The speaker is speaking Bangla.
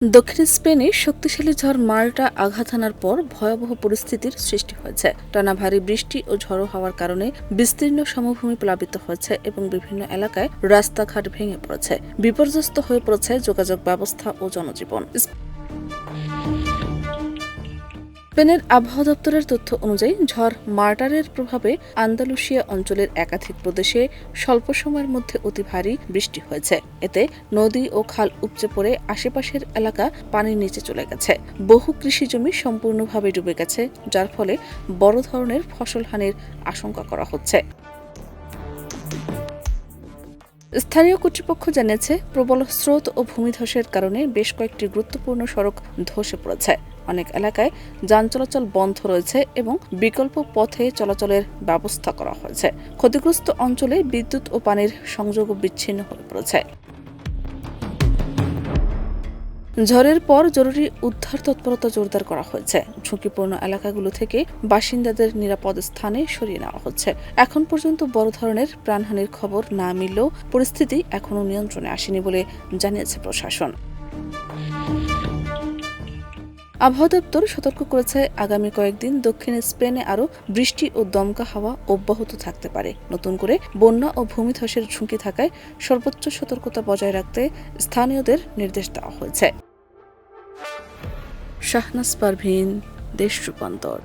দক্ষিণ স্পেনে শক্তিশালী ঝড় মার্টা আঘাত হানার পর ভয়াবহ পরিস্থিতির সৃষ্টি হয়েছে। টানা ভারী বৃষ্টি ও ঝড়ো হওয়ার কারণে বিস্তীর্ণ সমভূমি প্লাবিত হয়েছে এবং বিভিন্ন এলাকায় রাস্তাঘাট ভেঙে পড়েছে। বিপর্যস্ত হয়ে পড়েছে যোগাযোগ ব্যবস্থা ও জনজীবন। স্পেনের আবহাওয়া দপ্তরের তথ্য অনুযায়ী ঝড় মার্টারের প্রভাবে আন্দালুসিয়া অঞ্চলের একাধিক প্রদেশে স্বল্প সময়ের মধ্যে অতি ভারী বৃষ্টি হয়েছে। এতে নদী ও খাল উপচে পড়ে আশেপাশের এলাকা পানির নিচে চলে গেছে। বহু কৃষিজমি সম্পূর্ণভাবে ডুবে গেছে, যার ফলে বড় ধরনের ফসলহানির আশঙ্কা করা হচ্ছে। স্থানীয় কর্তৃপক্ষ জানিয়েছে, প্রবল স্রোত ও ভূমিধসের কারণে বেশ কয়েকটি গুরুত্বপূর্ণ সড়ক ধসে পড়েছে। অনেক এলাকায় যান চলাচল বন্ধ রয়েছে এবং বিকল্প পথে চলাচলের ব্যবস্থা করা হয়েছে। ক্ষতিগ্রস্ত অঞ্চলে বিদ্যুৎ ও পানির সংযোগও বিচ্ছিন্ন হয়ে পড়েছে। ঝড়ের পর জরুরি উদ্ধার তৎপরতা জোরদার করা হয়েছে। ঝুঁকিপূর্ণ এলাকাগুলো থেকে বাসিন্দাদের নিরাপদ স্থানে সরিয়ে নেওয়া হচ্ছে। এখন পর্যন্ত বড় ধরনের প্রাণহানির খবর না মিললেও পরিস্থিতি এখনও নিয়ন্ত্রণে আসেনি বলে জানিয়েছে প্রশাসন। আবহাওয়া দপ্তর সতর্ক করেছে, আগামী কয়েকদিন দক্ষিণ স্পেনে আরও বৃষ্টি ও দমকা হাওয়া অব্যাহত থাকতে পারে। নতুন করে বন্যা ও ভূমিধসের ঝুঁকি থাকায় সর্বোচ্চ সতর্কতা বজায় রাখতে স্থানীয়দের নির্দেশ দেওয়া হয়েছে। শাহনাজ পারভীন, দেশ রূপান্তর।